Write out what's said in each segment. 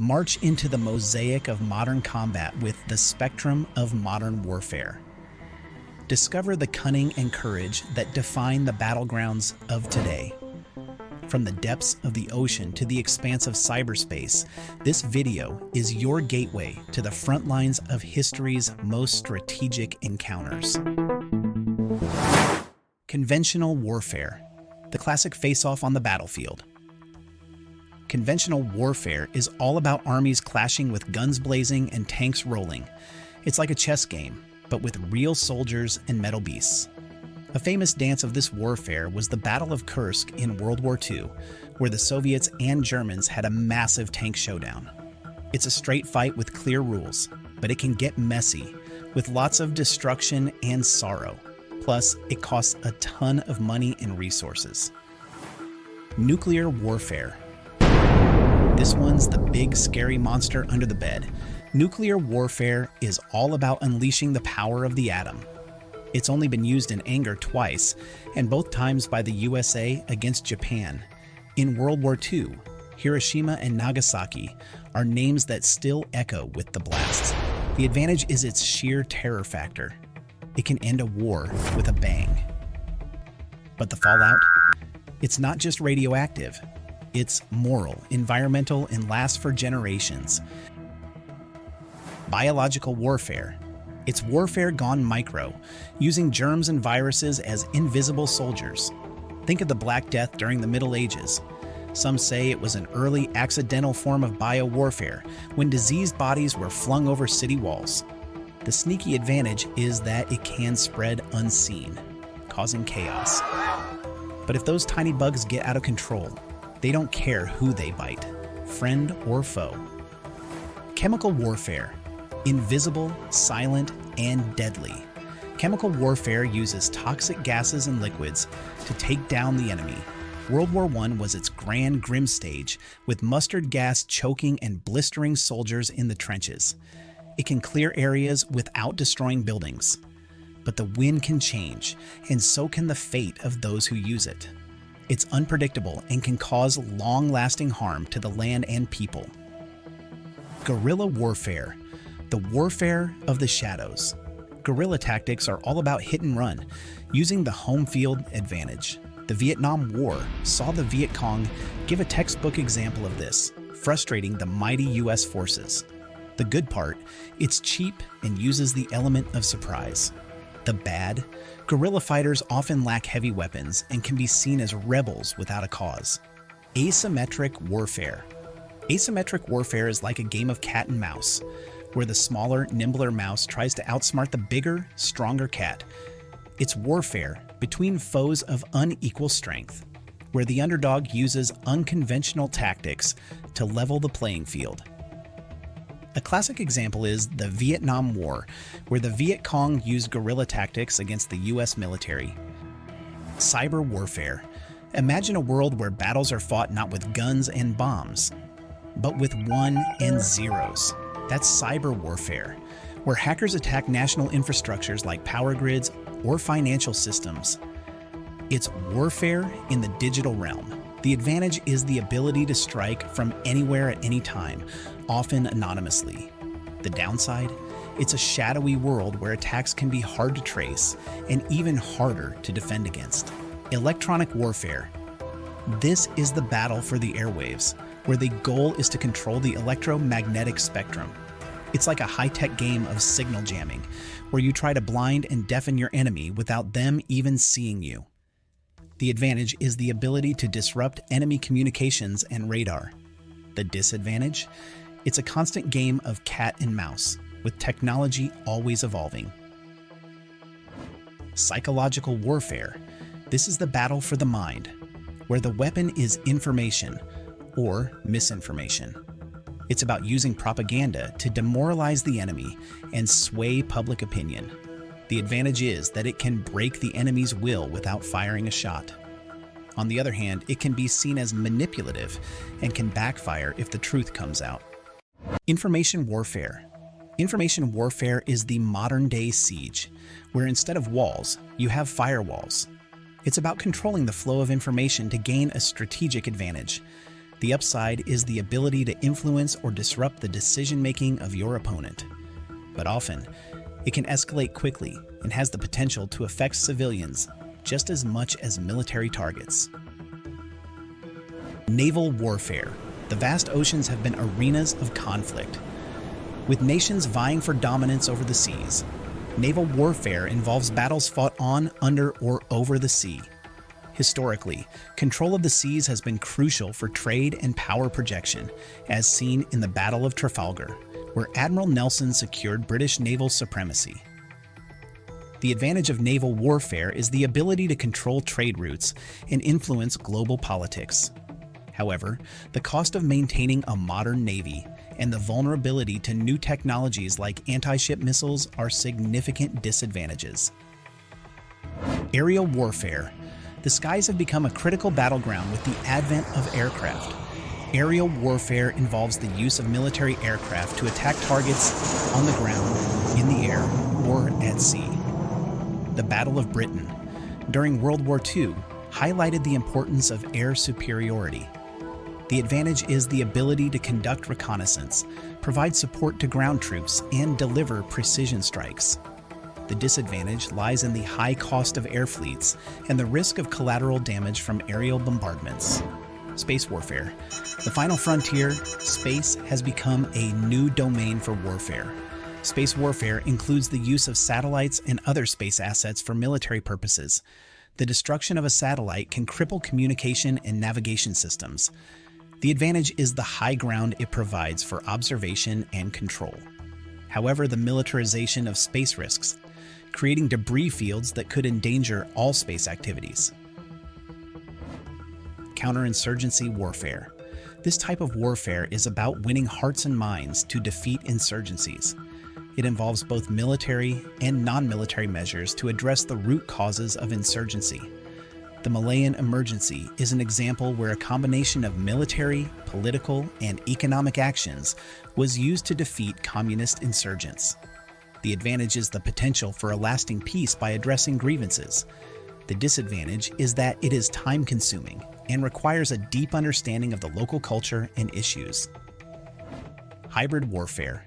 March into the mosaic of modern combat with the spectrum of modern warfare. Discover the cunning and courage that define the battlegrounds of today. From the depths of the ocean to the expanse of cyberspace, this video is your gateway to the front lines of history's most strategic encounters. Conventional warfare, the classic face-off on the battlefield. Conventional warfare is all about armies clashing with guns blazing and tanks rolling. It's like a chess game, but with real soldiers and metal beasts. A famous dance of this warfare was the Battle of Kursk in World War II, where the Soviets and Germans had a massive tank showdown. It's a straight fight with clear rules, but it can get messy, with lots of destruction and sorrow. Plus, it costs a ton of money and resources. Nuclear warfare. This one's the big, scary monster under the bed. Nuclear warfare is all about unleashing the power of the atom. It's only been used in anger twice, and both times by the USA against Japan. In World War II, Hiroshima and Nagasaki are names that still echo with the blasts. The advantage is its sheer terror factor. It can end a war with a bang. But the fallout? It's not just radioactive. It's moral, environmental, and lasts for generations. Biological warfare. It's warfare gone micro, using germs and viruses as invisible soldiers. Think of the Black Death during the Middle Ages. Some say it was an early accidental form of biowarfare when diseased bodies were flung over city walls. The sneaky advantage is that it can spread unseen, causing chaos. But if those tiny bugs get out of control, they don't care who they bite, friend or foe. Chemical warfare. Invisible, silent, and deadly. Chemical warfare uses toxic gases and liquids to take down the enemy. World War I was its grand, grim stage, with mustard gas choking and blistering soldiers in the trenches. It can clear areas without destroying buildings. But the wind can change, and so can the fate of those who use it. It's unpredictable and can cause long-lasting harm to the land and people. Guerrilla warfare, the warfare of the shadows. Guerrilla tactics are all about hit and run, using the home field advantage. The Vietnam War saw the Viet Cong give a textbook example of this, frustrating the mighty US forces. The good part, it's cheap and uses the element of surprise. The bad, guerrilla fighters often lack heavy weapons and can be seen as rebels without a cause. Asymmetric warfare. Asymmetric warfare is like a game of cat and mouse, where the smaller, nimbler mouse tries to outsmart the bigger, stronger cat. It's warfare between foes of unequal strength, where the underdog uses unconventional tactics to level the playing field. A classic example is the Vietnam War, where the Viet Cong used guerrilla tactics against the US military. Cyber warfare. Imagine a world where battles are fought not with guns and bombs, but with one and zeros. That's cyber warfare, where hackers attack national infrastructures like power grids or financial systems. It's warfare in the digital realm. The advantage is the ability to strike from anywhere at any time, often anonymously. The downside? It's a shadowy world where attacks can be hard to trace and even harder to defend against. Electronic warfare. This is the battle for the airwaves, where the goal is to control the electromagnetic spectrum. It's like a high-tech game of signal jamming, where you try to blind and deafen your enemy without them even seeing you. The advantage is the ability to disrupt enemy communications and radar. The disadvantage? It's a constant game of cat and mouse, with technology always evolving. Psychological warfare. This is the battle for the mind, where the weapon is information or misinformation. It's about using propaganda to demoralize the enemy and sway public opinion. The advantage is that it can break the enemy's will without firing a shot. On the other hand, it can be seen as manipulative and can backfire if the truth comes out. Information warfare. Information warfare is the modern-day siege, where instead of walls, you have firewalls. It's about controlling the flow of information to gain a strategic advantage. The upside is the ability to influence or disrupt the decision-making of your opponent. But often, it can escalate quickly and has the potential to affect civilians just as much as military targets. Naval warfare. The vast oceans have been arenas of conflict. With nations vying for dominance over the seas, naval warfare involves battles fought on, under, or over the sea. Historically, control of the seas has been crucial for trade and power projection, as seen in the Battle of Trafalgar, where Admiral Nelson secured British naval supremacy. The advantage of naval warfare is the ability to control trade routes and influence global politics. However, the cost of maintaining a modern navy and the vulnerability to new technologies like anti-ship missiles are significant disadvantages. Aerial warfare. The skies have become a critical battleground with the advent of aircraft. Aerial warfare involves the use of military aircraft to attack targets on the ground, in the air, or at sea. The Battle of Britain during World War II highlighted the importance of air superiority. The advantage is the ability to conduct reconnaissance, provide support to ground troops, and deliver precision strikes. The disadvantage lies in the high cost of air fleets and the risk of collateral damage from aerial bombardments. Space warfare. The final frontier, space, has become a new domain for warfare. Space warfare includes the use of satellites and other space assets for military purposes. The destruction of a satellite can cripple communication and navigation systems. The advantage is the high ground it provides for observation and control. However, the militarization of space risks, creating debris fields that could endanger all space activities. Counter-Insurgency Warfare. This type of warfare is about winning hearts and minds to defeat insurgencies. It involves both military and non-military measures to address the root causes of insurgency. The Malayan Emergency is an example where a combination of military, political, and economic actions was used to defeat communist insurgents. The advantage is the potential for a lasting peace by addressing grievances. The disadvantage is that it is time-consuming and requires a deep understanding of the local culture and issues. Hybrid warfare.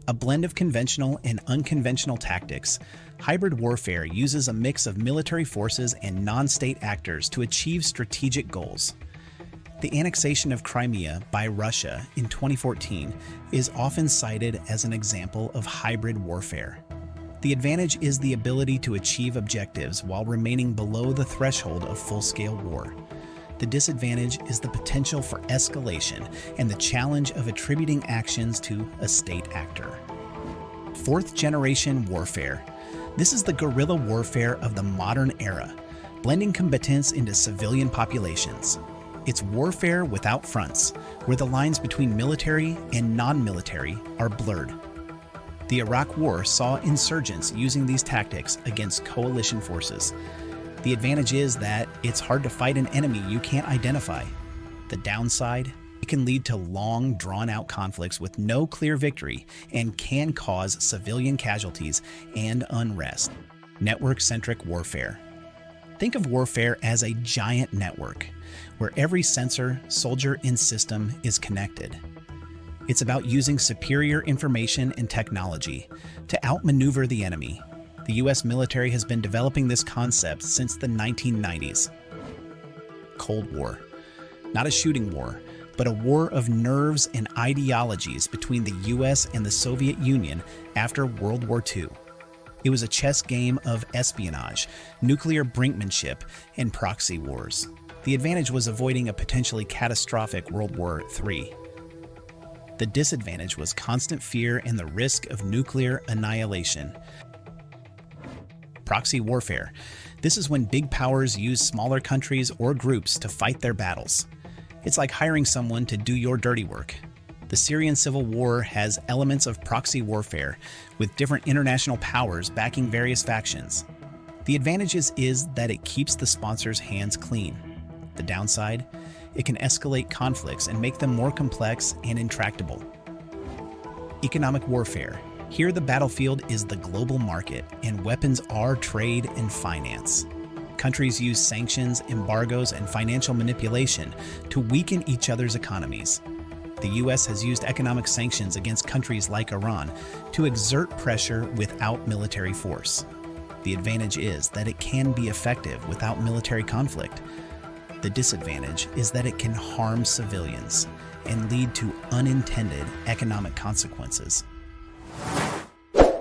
A blend of conventional and unconventional tactics, hybrid warfare uses a mix of military forces and non-state actors to achieve strategic goals. The annexation of Crimea by Russia in 2014 is often cited as an example of hybrid warfare. The advantage is the ability to achieve objectives while remaining below the threshold of full-scale war. The disadvantage is the potential for escalation and the challenge of attributing actions to a state actor. Fourth-generation warfare. This is the guerrilla warfare of the modern era, blending combatants into civilian populations. It's warfare without fronts, where the lines between military and non-military are blurred. The Iraq War saw insurgents using these tactics against coalition forces. The advantage is that it's hard to fight an enemy you can't identify. The downside, it can lead to long, drawn-out conflicts with no clear victory and can cause civilian casualties and unrest. Network-Centric Warfare. Think of warfare as a giant network, where every sensor, soldier, and system is connected. It's about using superior information and technology to outmaneuver the enemy. The U.S. military has been developing this concept since the 1990s. Cold War. Not a shooting war, but a war of nerves and ideologies between the U.S. and the Soviet Union after World War II. It was a chess game of espionage, nuclear brinkmanship, and proxy wars. The advantage was avoiding a potentially catastrophic World War III. The disadvantage was constant fear and the risk of nuclear annihilation. Proxy warfare. This is when big powers use smaller countries or groups to fight their battles. It's like hiring someone to do your dirty work. The Syrian civil war has elements of proxy warfare, with different international powers backing various factions. The advantage is that it keeps the sponsors' hands clean. The downside? It can escalate conflicts and make them more complex and intractable. Economic warfare. Here the battlefield is the global market, and weapons are trade and finance. Countries use sanctions, embargoes, and financial manipulation to weaken each other's economies. The U.S. has used economic sanctions against countries like Iran to exert pressure without military force. The advantage is that it can be effective without military conflict. The disadvantage is that it can harm civilians and lead to unintended economic consequences.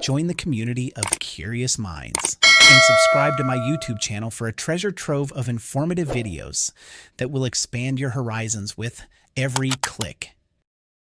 Join the community of curious minds and subscribe to my YouTube channel for a treasure trove of informative videos that will expand your horizons with every click.